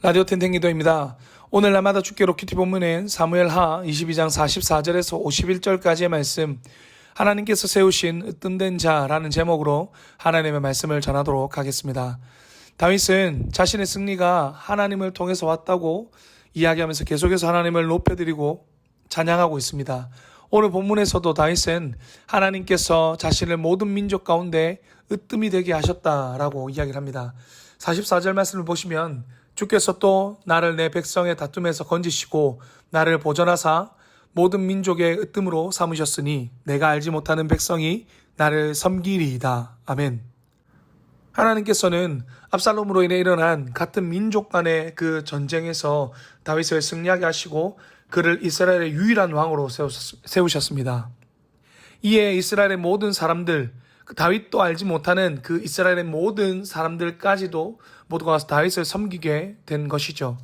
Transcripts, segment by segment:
라디오 텐텐기도입니다. 오늘 날마다 주께로 큐티 본문은 사무엘하 22장 44절에서 51절까지의 말씀, 하나님께서 세우신 으뜸된 자라는 제목으로 하나님의 말씀을 전하도록 하겠습니다. 다윗은 자신의 승리가 하나님을 통해서 왔다고 이야기하면서 계속해서 하나님을 높여드리고 찬양하고 있습니다. 오늘 본문에서도 다윗은 하나님께서 자신을 모든 민족 가운데 으뜸이 되게 하셨다라고 이야기를 합니다. 44절 말씀을 보시면 주께서 또 나를 내 백성의 다툼에서 건지시고 나를 보전하사 모든 민족의 으뜸으로 삼으셨으니 내가 알지 못하는 백성이 나를 섬기리이다. 아멘. 하나님께서는 압살롬으로 인해 일어난 같은 민족 간의 그 전쟁에서 다윗을 승리하게 하시고 그를 이스라엘의 유일한 왕으로 세우셨습니다. 이에 이스라엘의 모든 사람들, 다윗도 알지 못하는 그 이스라엘의 모든 사람들까지도 모두가 와서 다윗을 섬기게 된 것이죠.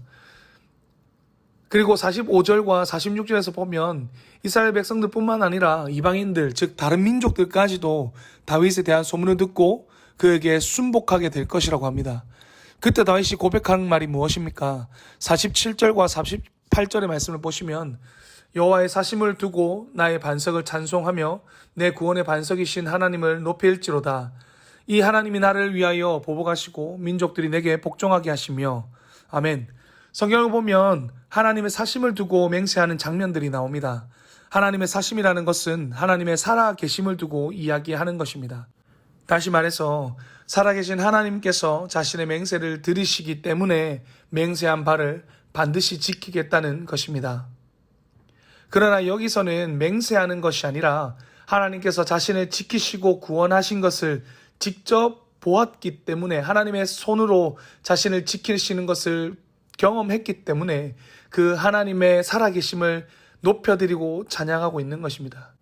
그리고 45절과 46절에서 보면 이스라엘 백성들뿐만 아니라 이방인들, 즉 다른 민족들까지도 다윗에 대한 소문을 듣고 그에게 순복하게 될 것이라고 합니다. 그때 다윗이 고백한 말이 무엇입니까? 47절과 48절의 말씀을 보시면 여호와의 사심을 두고 나의 반석을 찬송하며 내 구원의 반석이신 하나님을 높일지로다. 이 하나님이 나를 위하여 보복하시고 민족들이 내게 복종하게 하시며. 아멘. 성경을 보면 하나님의 사심을 두고 맹세하는 장면들이 나옵니다. 하나님의 사심이라는 것은 하나님의 살아계심을 두고 이야기하는 것입니다. 다시 말해서 살아계신 하나님께서 자신의 맹세를 들으시기 때문에 맹세한 바를 반드시 지키겠다는 것입니다. 그러나 여기서는 맹세하는 것이 아니라 하나님께서 자신을 지키시고 구원하신 것을 직접 보았기 때문에 하나님의 손으로 자신을 지키시는 것을 경험했기 때문에 그 하나님의 살아계심을 높여드리고 찬양하고 있는 것입니다.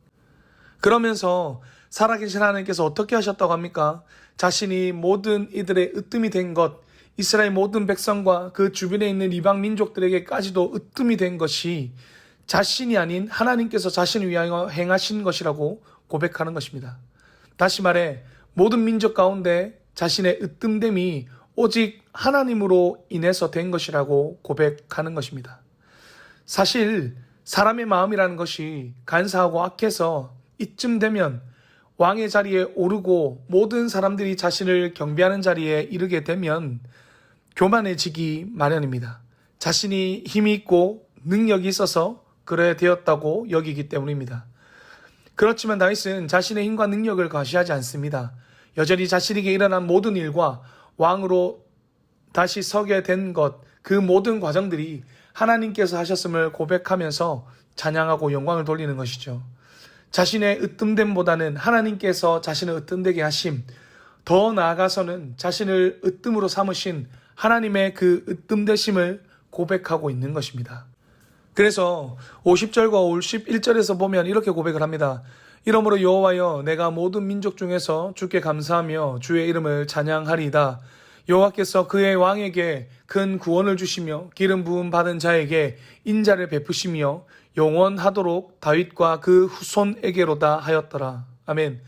그러면서 살아계신 하나님께서 어떻게 하셨다고 합니까? 자신이 모든 이들의 으뜸이 된 것, 이스라엘 모든 백성과 그 주변에 있는 이방 민족들에게까지도 으뜸이 된 것이 자신이 아닌 하나님께서 자신을 위하여 행하신 것이라고 고백하는 것입니다. 다시 말해 모든 민족 가운데 자신의 으뜸됨이 오직 하나님으로 인해서 된 것이라고 고백하는 것입니다. 사실 사람의 마음이라는 것이 간사하고 악해서 이쯤 되면 왕의 자리에 오르고 모든 사람들이 자신을 경배하는 자리에 이르게 되면 교만해지기 마련입니다. 자신이 힘이 있고 능력이 있어서 그래 되었다고 여기기 때문입니다. 그렇지만 다윗은 자신의 힘과 능력을 과시하지 않습니다. 여전히 자신에게 일어난 모든 일과 왕으로 다시 서게 된 것, 그 모든 과정들이 하나님께서 하셨음을 고백하면서 찬양하고 영광을 돌리는 것이죠. 자신의 으뜸됨보다는 하나님께서 자신을 으뜸되게 하심, 더 나아가서는 자신을 으뜸으로 삼으신 하나님의 그 으뜸되심을 고백하고 있는 것입니다. 그래서 50절과 51절에서 보면 이렇게 고백을 합니다. 이러므로 여호와여 내가 모든 민족 중에서 주께 감사하며 주의 이름을 찬양하리이다. 여호와께서 그의 왕에게 큰 구원을 주시며 기름 부음 받은 자에게 인자를 베푸시며 영원하도록 다윗과 그 후손에게로다 하였더라. 아멘.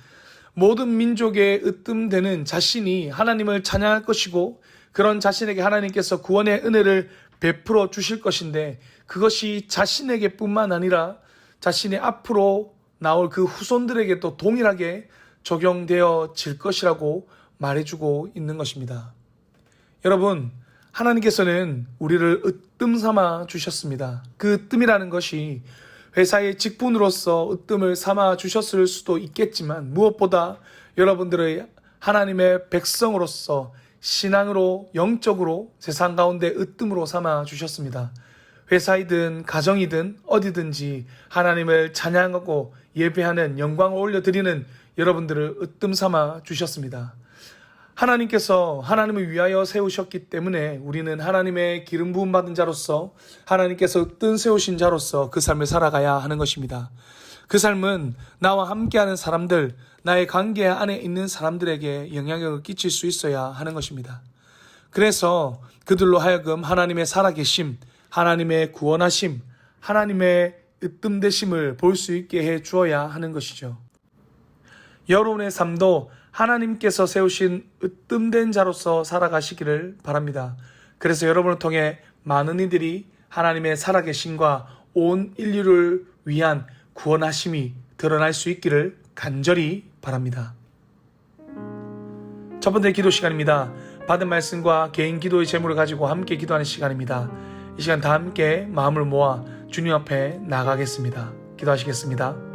모든 민족의 으뜸되는 자신이 하나님을 찬양할 것이고 그런 자신에게 하나님께서 구원의 은혜를 베풀어 주실 것인데 그것이 자신에게 뿐만 아니라 자신의 앞으로 나올 그 후손들에게도 동일하게 적용되어질 것이라고 말해주고 있는 것입니다. 여러분, 하나님께서는 우리를 으뜸 삼아 주셨습니다. 그 으뜸이라는 것이 회사의 직분으로서 으뜸을 삼아 주셨을 수도 있겠지만 무엇보다 여러분들의 하나님의 백성으로서 신앙으로 영적으로 세상 가운데 으뜸으로 삼아 주셨습니다. 회사이든 가정이든 어디든지 하나님을 찬양하고 예배하는 영광을 올려드리는 여러분들을 으뜸 삼아 주셨습니다. 하나님께서 하나님을 위하여 세우셨기 때문에 우리는 하나님의 기름 부음 받은 자로서 하나님께서 으뜸 세우신 자로서 그 삶을 살아가야 하는 것입니다. 그 삶은 나와 함께하는 사람들, 나의 관계 안에 있는 사람들에게 영향력을 끼칠 수 있어야 하는 것입니다. 그래서 그들로 하여금 하나님의 살아계심, 하나님의 구원하심, 하나님의 으뜸되심을 볼 수 있게 해 주어야 하는 것이죠. 여러분의 삶도 하나님께서 세우신 으뜸된 자로서 살아가시기를 바랍니다. 그래서 여러분을 통해 많은 이들이 하나님의 살아계심과 온 인류를 위한 구원하심이 드러날 수 있기를 간절히 바랍니다. 첫 번째 기도 시간입니다. 받은 말씀과 개인 기도의 제목을 가지고 함께 기도하는 시간입니다. 이 시간 다 함께 마음을 모아 주님 앞에 나가겠습니다. 기도하시겠습니다.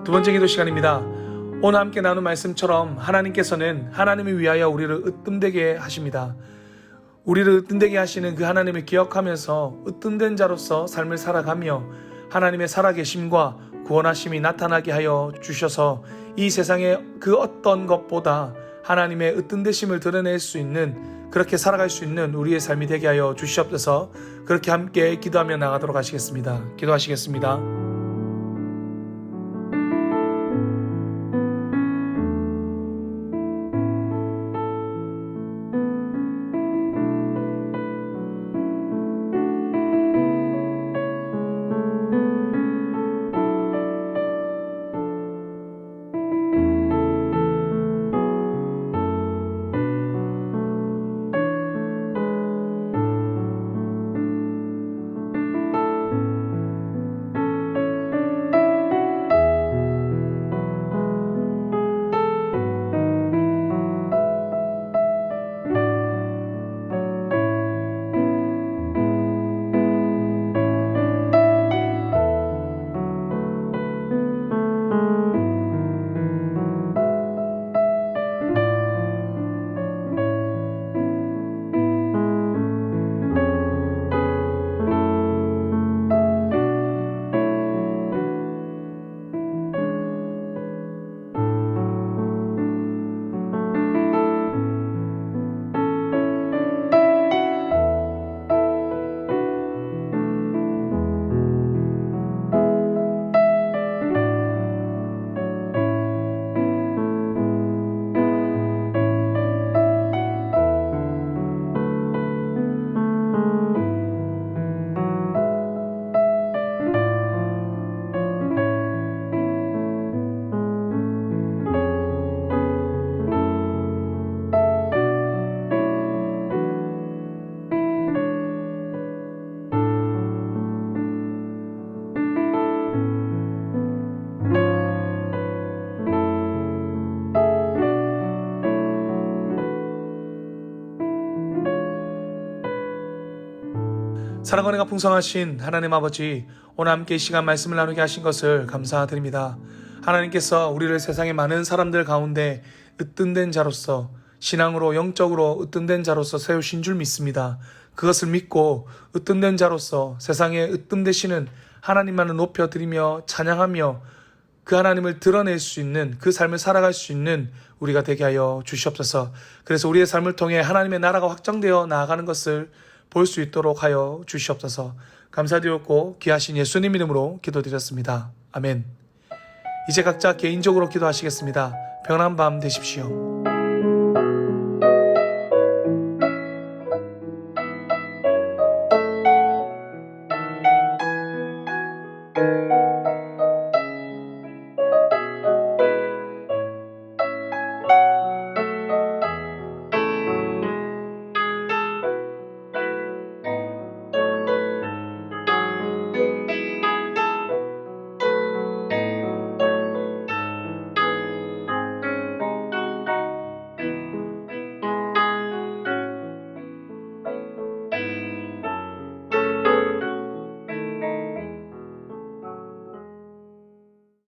두 번째 기도 시간입니다. 오늘 함께 나눈 말씀처럼 하나님께서는 하나님을 위하여 우리를 으뜸되게 하십니다. 우리를 으뜸되게 하시는 그 하나님을 기억하면서 으뜸된 자로서 삶을 살아가며 하나님의 살아계심과 구원하심이 나타나게 하여 주셔서 이 세상의 그 어떤 것보다 하나님의 으뜸되심을 드러낼 수 있는, 그렇게 살아갈 수 있는 우리의 삶이 되게 하여 주시옵소서. 그렇게 함께 기도하며 나가도록 하시겠습니다. 기도하시겠습니다. 사랑과 은혜가 풍성하신 하나님 아버지, 오늘 함께 이 시간 말씀을 나누게 하신 것을 감사드립니다. 하나님께서 우리를 세상의 많은 사람들 가운데 으뜸된 자로서, 신앙으로 영적으로 으뜸된 자로서 세우신 줄 믿습니다. 그것을 믿고 으뜸된 자로서 세상에 으뜸되시는 하나님만을 높여드리며 찬양하며 그 하나님을 드러낼 수 있는, 그 삶을 살아갈 수 있는 우리가 되게 하여 주시옵소서. 그래서 우리의 삶을 통해 하나님의 나라가 확장되어 나아가는 것을 볼 수 있도록 하여 주시옵소서. 감사드렸고 귀하신 예수님 이름으로 기도드렸습니다. 아멘. 이제 각자 개인적으로 기도하시겠습니다. 평안한 밤 되십시오.